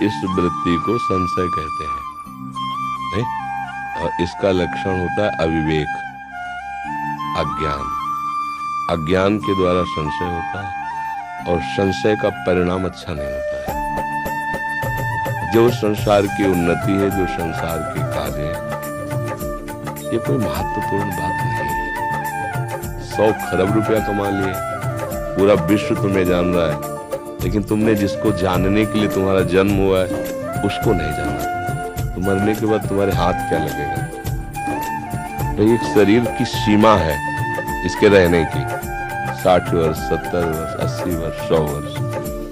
इस वृत्ति को संशय कहते हैं, नहीं? और इसका लक्षण होता है अविवेक, अज्ञान। अज्ञान के द्वारा संशय होता है और संशय का परिणाम अच्छा नहीं होता है। जो संसार की उन्नति है, जो संसार के कार्य है, ये कोई महत्वपूर्ण बात नहीं है। 100 खरब रुपया कमा लिए, पूरा विश्व तुम्हें जान रहा है, लेकिन तुमने जिसको जानने के लिए तुम्हारा जन्म हुआ है उसको नहीं जाना। तो मरने के बाद तुम्हारे हाथ क्या लगेगा? भाई एक शरीर की सीमा है इसके रहने की, 60 वर्ष, 70 वर्ष, 80 वर्ष, 100 वर्ष,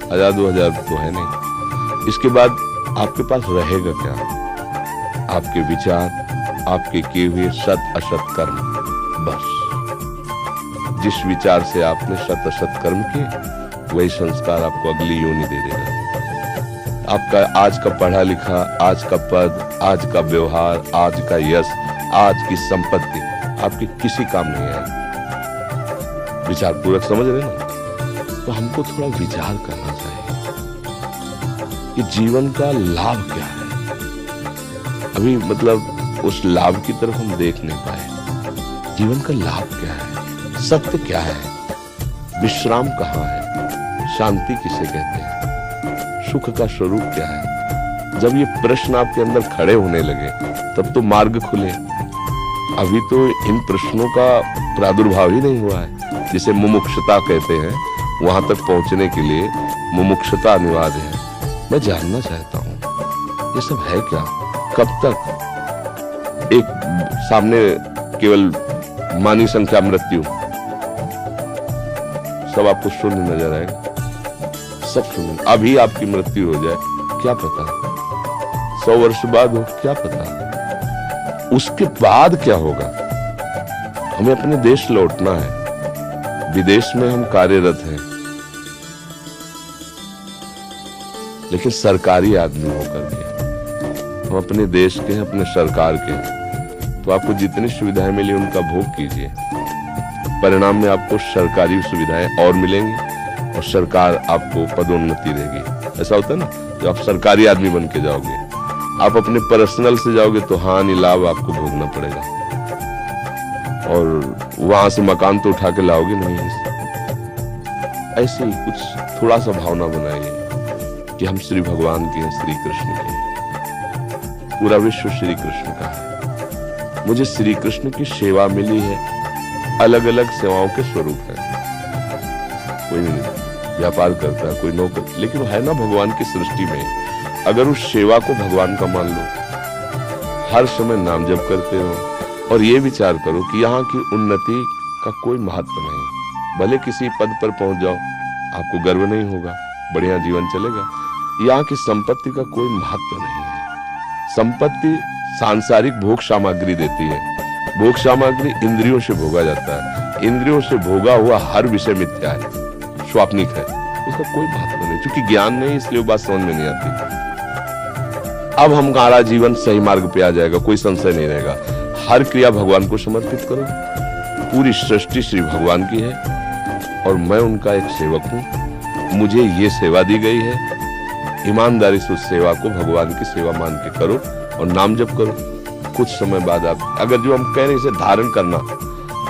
1000 2000 तो है नहीं। इसके बाद आपके पास रहेगा क्या? आपके विचार, आपके किए हुए सत असत कर्म। बस जिस विचार से आपने सत असत कर्म किए, वही संस्कार आपको अगली योनि दे देगा। आपका आज का पढ़ा लिखा, आज का पद, आज का व्यवहार, आज का यश, आज की संपत्ति आपके किसी काम नहीं आएगी। विचार पूर्वक समझ रहे ना? तो हमको थोड़ा विचार करना चाहिए कि जीवन का लाभ क्या है। अभी मतलब उस लाभ की तरफ हम देख नहीं पाए। जीवन का लाभ क्या है? सत्य क्या है? विश्राम कहाँ है? शांति किसे कहते हैं? सुख का स्वरूप क्या है? जब ये प्रश्न आपके अंदर खड़े होने लगे तब तो मार्ग खुले। अभी तो इन प्रश्नों का प्रादुर्भाव ही नहीं हुआ है। जिसे मुमुक्षुता कहते हैं, वहां तक पहुंचने के लिए मुमुक्षुता अनिवार्य है। मैं जानना चाहता हूं ये सब है क्या? कब तक एक सामने केवल मानी संख्या मृत्यु, सब आपको शून्य नजर आएगा, सब शून्य। अभी आपकी मृत्यु हो जाए क्या पता, 100 वर्ष बाद हो क्या पता, उसके बाद क्या होगा। हमें अपने देश लौटना है, विदेश में हम कार्यरत हैं, लेकिन सरकारी आदमी होकर के हम अपने देश के हैं, अपने सरकार के हैं। तो आपको जितनी सुविधाएं मिली उनका भोग कीजिए। परिणाम में आपको सरकारी सुविधाएं और मिलेंगी और सरकार आपको पदोन्नति देगी। ऐसा होता है ना, जब आप सरकारी आदमी बन के जाओगे, आप अपने पर्सनल से जाओगे तो हानि लाभ आपको भोगना पड़ेगा, और वहां से मकान तो उठा के लाओगे नहीं। ऐसे ही कुछ थोड़ा सा भावना बनाइए कि हम श्री भगवान के हैं, श्री कृष्ण के हैं, पूरा विश्व श्री कृष्ण का है। मुझे श्री कृष्ण की सेवा मिली है। अलग अलग सेवाओं के स्वरूप है। कोई व्यापार करता है, कोई नौकर, लेकिन है ना भगवान की सृष्टि में। अगर उस सेवा को भगवान का मान लो, हर समय नाम जप करते रहो और ये विचार करो कि यहाँ की उन्नति का कोई महत्व नहीं। भले किसी पद पर पहुंच जाओ, आपको गर्व नहीं होगा, बढ़िया जीवन चलेगा। यहाँ की संपत्ति का कोई महत्व नहीं है। संपत्ति सांसारिक भोग सामग्री देती है। भोग सामग्री इंद्रियों से भोगा जाता है। इंद्रियों से भोगा हुआ हर विषय मिथ्या है, स्वाप्निक है, उसका कोई महत्व नहीं। क्योंकि ज्ञान नहीं, इसलिए वो बात समझ में नहीं आती। अब हमारा जीवन सही मार्ग पे आ जाएगा, कोई संशय नहीं रहेगा। हर क्रिया भगवान को समर्पित करो। पूरी सृष्टि श्री भगवान की है और मैं उनका एक सेवक हूं। मुझे ये सेवा दी गई है, ईमानदारी से उस सेवा को भगवान की सेवा मान के करो और नाम जप करो। कुछ समय बाद आप, अगर जो हम कह रहे हैं इसे धारण करना,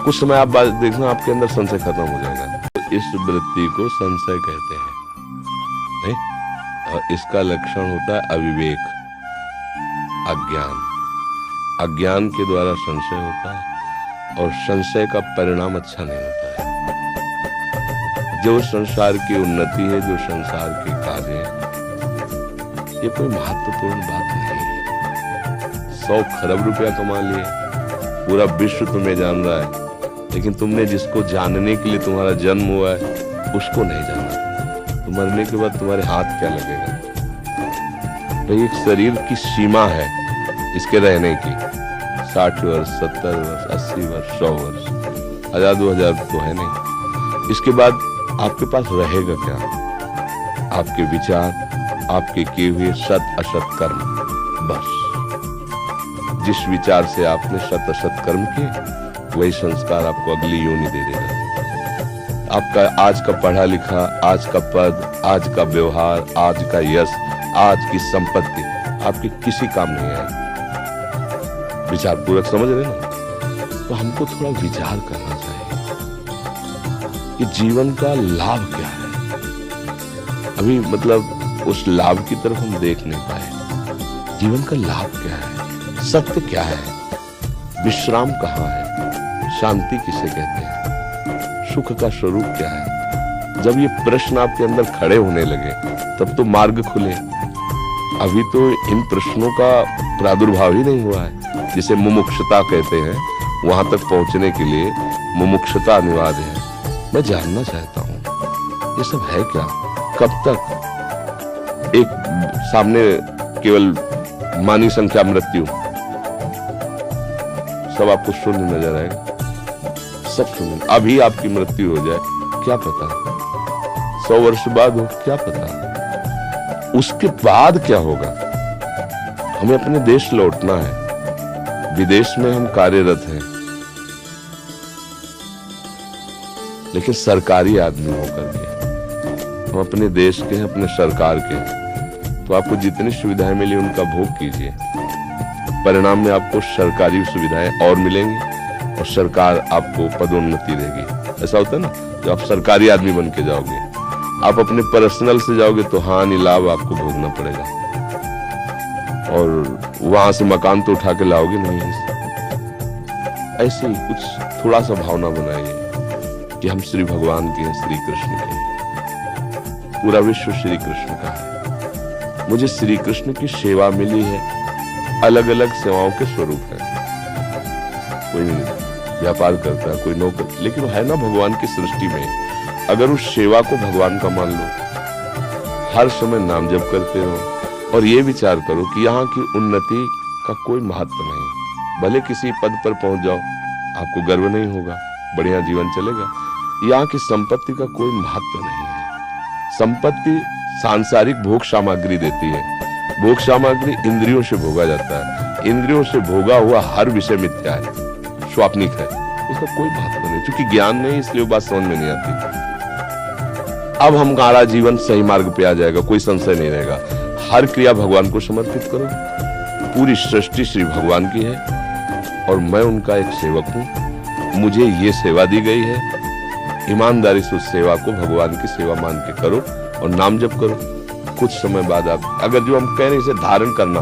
कुछ समय आप बाद देखना आपके अंदर संशय खत्म हो जाएगा। तो इस वृत्ति को संशय कहते हैं, नहीं? और इसका लक्षण होता है अविवेक, अज्ञान। अज्ञान के द्वारा संशय होता है और संशय का परिणाम अच्छा नहीं होता है। जो संसार की उन्नति है, जो संसार के कार्य है, ये कोई महत्वपूर्ण बात नहीं है। 100 खरब रुपया कमा लिए, पूरा विश्व तुम्हें जान रहा है, लेकिन तुमने जिसको जानने के लिए तुम्हारा जन्म हुआ है उसको नहीं जाना। तो मरने के बाद तुम्हारे हाथ क्या लगेगा? भाई एक शरीर की सीमा है इसके रहने की, 60 वर्ष, 70 वर्ष, 80 वर्ष, 100 वर्ष, 1000 2000 तो है नहीं। इसके बाद आपके पास रहेगा क्या? आपके विचार, आपके किए हुए सत असत कर्म। बस जिस विचार से आपने सत असत कर्म किए, वही संस्कार आपको अगली योनि दे देगा। आपका आज का पढ़ा लिखा, आज का पद, आज का व्यवहार, आज का यश, आज की संपत्ति आपके किसी काम नहीं आएगी। विचार पूर्वक समझ रहे ना? तो हमको थोड़ा विचार करना चाहिए कि जीवन का लाभ क्या है। अभी मतलब उस लाभ की तरफ हम देख नहीं पाए। जीवन का लाभ क्या है, सत्य क्या है, विश्राम कहाँ है, शांति किसे कहते हैं, सुख का स्वरूप क्या है। जब ये प्रश्न आपके अंदर खड़े होने लगे तब तो मार्ग खुले। अभी तो इन प्रश्नों का प्रादुर्भाव ही नहीं हुआ है। जिसे मुमुक्षुता कहते हैं, वहां तक पहुंचने के लिए मुमुक्षुता अनिवार्य है। मैं जानना चाहता हूं ये सब है क्या, कब तक। एक सामने केवल मानी संख्या मृत्यु, सब आपको शून्य नजर आएगा, सब शून्य। अभी आपकी मृत्यु हो जाए क्या पता, 100 वर्ष बाद हो क्या पता, उसके बाद क्या होगा। हमें अपने देश लौटना है, विदेश में हम कार्यरत हैं, लेकिन सरकारी आदमी होकर के हम अपने देश के हैं, अपने सरकार के हैं। तो आपको जितनी सुविधाएं मिली उनका भोग कीजिए। परिणाम में आपको सरकारी सुविधाएं और मिलेंगी और सरकार आपको पदोन्नति देगी। ऐसा होता है ना, जब आप सरकारी आदमी बन के जाओगे, आप अपने पर्सनल से जाओगे तो हानि लाभ आपको भोगना पड़ेगा। और वहां से मकान तो उठा के लाओगे नहीं। ऐसे ही कुछ थोड़ा सा भावना बनाइए कि हम श्री भगवान के हैं, श्री कृष्ण के हैं। पूरा विश्व श्री कृष्ण का है। मुझे श्री कृष्ण की सेवा मिली है। अलग अलग सेवाओं के स्वरूप है। कोई व्यापार करता है, कोई नौकर, लेकिन है ना भगवान की सृष्टि में। अगर उस सेवा को भगवान का मान लो, हर समय नाम जप करते रहो और ये विचार करो कि यहाँ की उन्नति का कोई महत्व नहीं। भले किसी पद पर पहुंच जाओ, आपको गर्व नहीं होगा, बढ़िया जीवन चलेगा। यहाँ की संपत्ति का कोई महत्व नहीं है। संपत्ति सांसारिक भोग सामग्री देती है। भोग सामग्री इंद्रियों से भोगा जाता है। इंद्रियों से भोगा हुआ हर विषय मिथ्या है, स्वाप्निक है, उसका कोई महत्व नहीं। क्योंकि ज्ञान नहीं, इसलिए वो बात समझ में नहीं आती। अब हमारा जीवन सही मार्ग पे आ जाएगा, कोई संशय नहीं रहेगा। हर क्रिया भगवान को समर्पित करो। पूरी सृष्टि श्री भगवान की है और मैं उनका एक सेवक हूं। मुझे ये सेवा दी गई है। ईमानदारी से उस सेवा को भगवान की सेवा मान के करो और नाम जप करो। कुछ समय बाद आप, अगर जो हम कह रहे हैं इसे धारण करना,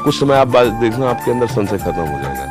कुछ समय आप देखना आपके अंदर संशय खत्म हो जाएगा।